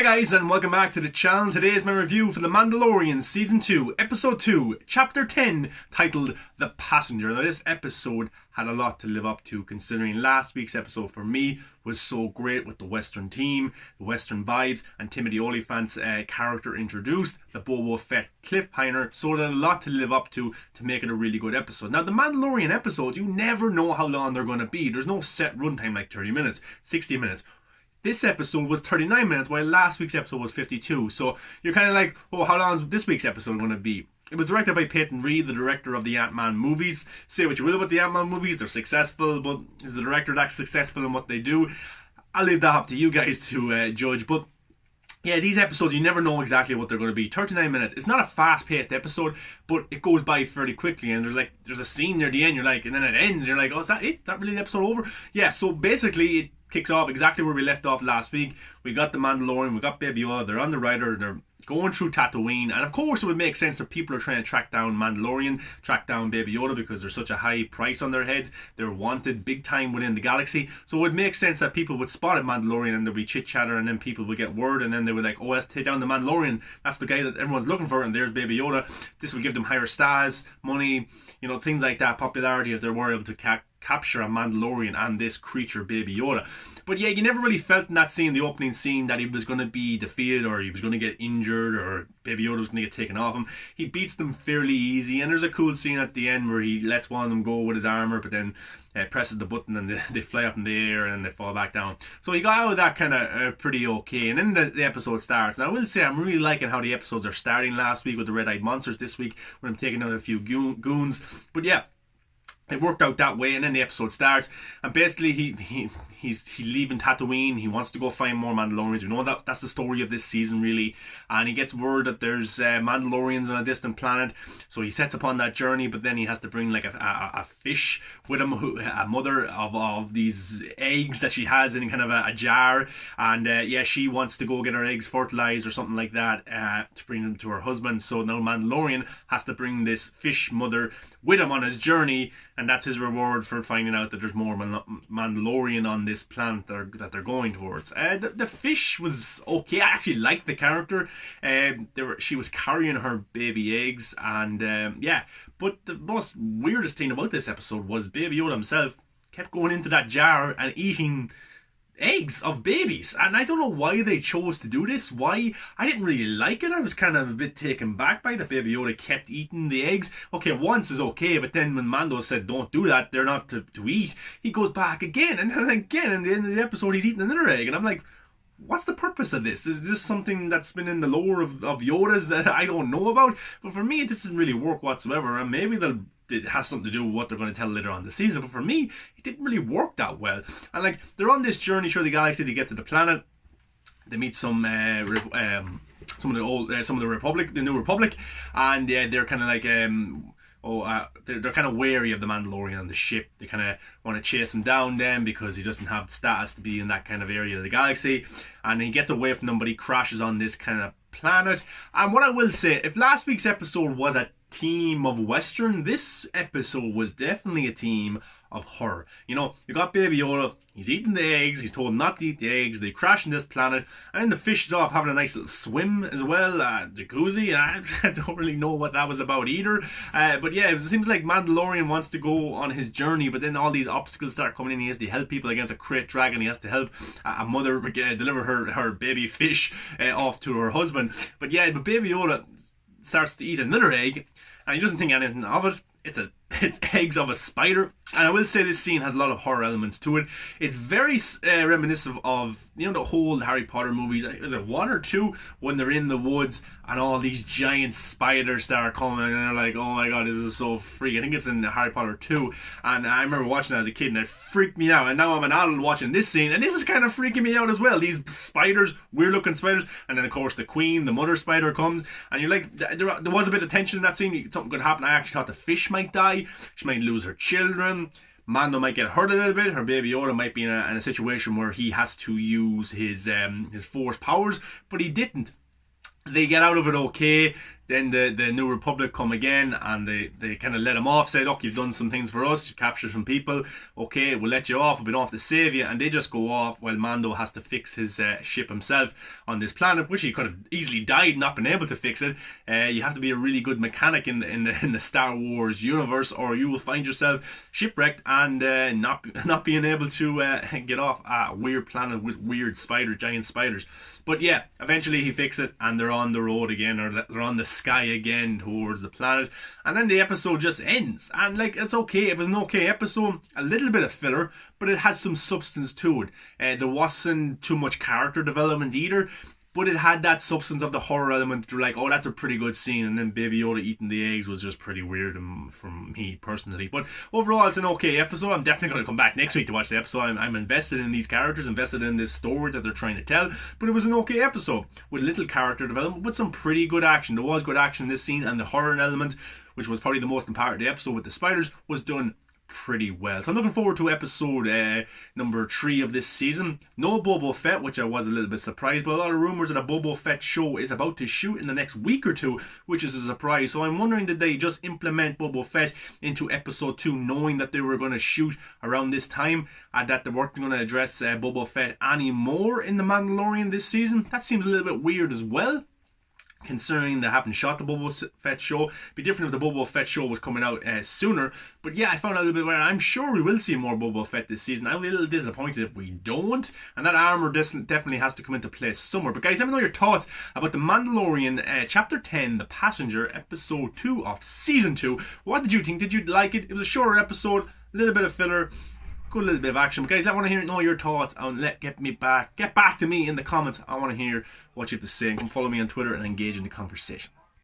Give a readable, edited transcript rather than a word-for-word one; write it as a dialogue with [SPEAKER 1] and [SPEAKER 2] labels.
[SPEAKER 1] Hi guys, and welcome back to the channel. Today is my review for The Mandalorian Season 2, Episode 2, Chapter 10, titled The Passenger. Now this episode had a lot to live up to, considering last week's episode for me was so great with the Western team, the Western vibes, and Timothy Olyphant's character introduced, the Boba Fett cliffhanger, so there's a lot to live up to make it a really good episode. Now the Mandalorian episodes, you never know how long they're going to be. There's no set runtime like 30 minutes, 60 minutes. This episode was 39 minutes, while last week's episode was 52. So you're kind of like, oh, how long is this week's episode going to be? It was directed by Peyton Reed, the director of the Ant-Man movies. Say what you will about the Ant-Man movies, they're successful, but is the director that successful in what they do? I'll leave that up to you guys to judge. But yeah, these episodes, you never know exactly what they're going to be. 39 minutes. It's not a fast-paced episode, but it goes by fairly quickly. And there's a scene near the end, you're like, and then it ends. You're like, oh, is that it? Is that really the episode over? Yeah, so basically it kicks off exactly where we left off last week. We got the Mandalorian, we got Baby Yoda, they're on the rider, they're going through Tatooine, and of course it would make sense that people are trying to track down Mandalorian, track down Baby Yoda, because there's such a high price on their heads. They're wanted big time within the galaxy, so it would make sense that people would spot a Mandalorian and there'd be chit chatter, and then people would get word, and then they would like, oh, let's take down the Mandalorian, that's the guy that everyone's looking for, and there's Baby Yoda. This would give them higher stars, money, you know, things like that, popularity, if they were able to capture a Mandalorian and this creature Baby Yoda. But yeah, you never really felt in that scene, the opening scene, that he was going to be defeated or he was going to get injured or Baby Yoda was going to get taken off him. He beats them fairly easy, and there's a cool scene at the end where he lets one of them go with his armor, but then presses the button and they fly up in the air and they fall back down. So he got out of that kind of pretty okay, and then the episode starts. Now I will say I'm really liking how the episodes are starting. Last week with the Red-Eyed Monsters, this week when I'm taking out a few goons. But yeah, it worked out that way, and then the episode starts, and basically he's leaving Tatooine. He wants to go find more Mandalorians. We know that that's the story of this season, really, and he gets word that there's Mandalorians on a distant planet, so he sets upon that journey. But then he has to bring like a fish with him, a mother of these eggs that she has in kind of a jar, and yeah, she wants to go get her eggs fertilized or something like that to bring them to her husband. So now Mandalorian has to bring this fish mother with him on his journey, and that's his reward for finding out that there's more Mandalorian on this planet that they're going towards. The fish was okay. I actually liked the character. She was carrying her baby eggs, and yeah. But the most weirdest thing about this episode was Baby Yoda himself kept going into that jar and eating eggs of babies, and I don't know why they chose to do this. Why? I didn't really like it. I was kind of a bit taken back by that Baby Yoda kept eating the eggs. Okay, once is okay, but then when Mando said don't do that, they're not to eat, he goes back again, and then again, and at the end of the episode he's eating another egg, and I'm like, what's the purpose of this? Is this something that's been in the lore of Yoda's that I don't know about? But for me, it doesn't really work whatsoever, and maybe it has something to do with what they're going to tell later on in the season, but for me, it didn't really work that well. And like, they're on this journey through the galaxy to get to the planet. They meet some of the Republic, the New Republic, and they're kind of like they're kind of wary of the Mandalorian on the ship. They kind of want to chase him down then, because he doesn't have the status to be in that kind of area of the galaxy, and he gets away from them, but he crashes on this kind of planet. And what I will say, if last week's episode was a team of Western, this episode was definitely a team of horror. You know, you got Baby Yoda, he's eating the eggs, he's told not to eat the eggs, they crash on this planet, and then the fish is off having a nice little swim as well, jacuzzi. I don't really know what that was about either, but yeah, it seems like Mandalorian wants to go on his journey, but then all these obstacles start coming in. He has to help people against a crate dragon, he has to help a mother deliver her baby fish off to her husband. But yeah, but Baby Yoda starts to eat another egg, and he doesn't think anything of it. It's eggs of a spider, and I will say this scene has a lot of horror elements to it. It's very reminiscent of, you know, the whole Harry Potter movies. Is it 1 or 2 when they're in the woods and all these giant spiders start coming, and they're like, oh my god, this is so freaky. I think it's in Harry Potter 2, and I remember watching it as a kid and it freaked me out, and now I'm an adult watching this scene and this is kind of freaking me out as well. These spiders, weird looking spiders, and then of course the queen, the mother spider, comes, and you're like, there was a bit of tension in that scene. Something could happen. I actually thought the fish might die, she might lose her children, Mando might get hurt a little bit, her Baby Yoda might be in a situation where he has to use his force powers, but he didn't. They get out of it okay. Then the New Republic come again, and they kind of let him off, say, look, you've done some things for us, you've captured some people, okay, we'll let you off, but we don't have to save you. And they just go off while Mando has to fix his ship himself on this planet, which he could have easily died not been able to fix it. You have to be a really good mechanic in the Star Wars universe, or you will find yourself shipwrecked and not being able to get off a weird planet with weird giant spiders. But yeah, eventually he fixes it, and they're on the road again, or they're on the sky again towards the planet. And then the episode just ends. And like, it's okay. It was an okay episode. A little bit of filler, but it had some substance to it. There wasn't too much character development either, but it had that substance of the horror element. You're like, oh, that's a pretty good scene. And then Baby Yoda eating the eggs was just pretty weird from me personally. But overall, it's an okay episode. I'm definitely going to come back next week to watch the episode. I'm invested in these characters, invested in this story that they're trying to tell. But it was an okay episode with little character development, with some pretty good action. There was good action in this scene, and the horror element, which was probably the most important part of the episode with the spiders, was done pretty well. So I'm looking forward to episode number 3 of this season. No Boba Fett, which I was a little bit surprised, but a lot of rumours that a Boba Fett show is about to shoot in the next week or two, which is a surprise. So I'm wondering, did they just implement Boba Fett into episode 2, knowing that they were going to shoot around this time, and that they weren't going to address Boba Fett anymore in The Mandalorian this season? That seems a little bit weird as well, considering they haven't shot the Boba Fett show. It'd be different if the Boba Fett show was coming out sooner. But yeah, I found out a little bit where I'm sure we will see more Boba Fett this season. I'm a little disappointed if we don't. And that armor definitely has to come into play somewhere. But guys, let me know your thoughts about The Mandalorian Chapter 10, The Passenger, Episode 2 of Season 2. What did you think? Did you like it? It was a shorter episode, a little bit of filler, good little bit of action. But guys, I want to know your thoughts, and get back to me in the comments. I want to hear what you have to say, and come follow me on Twitter and engage in the conversation.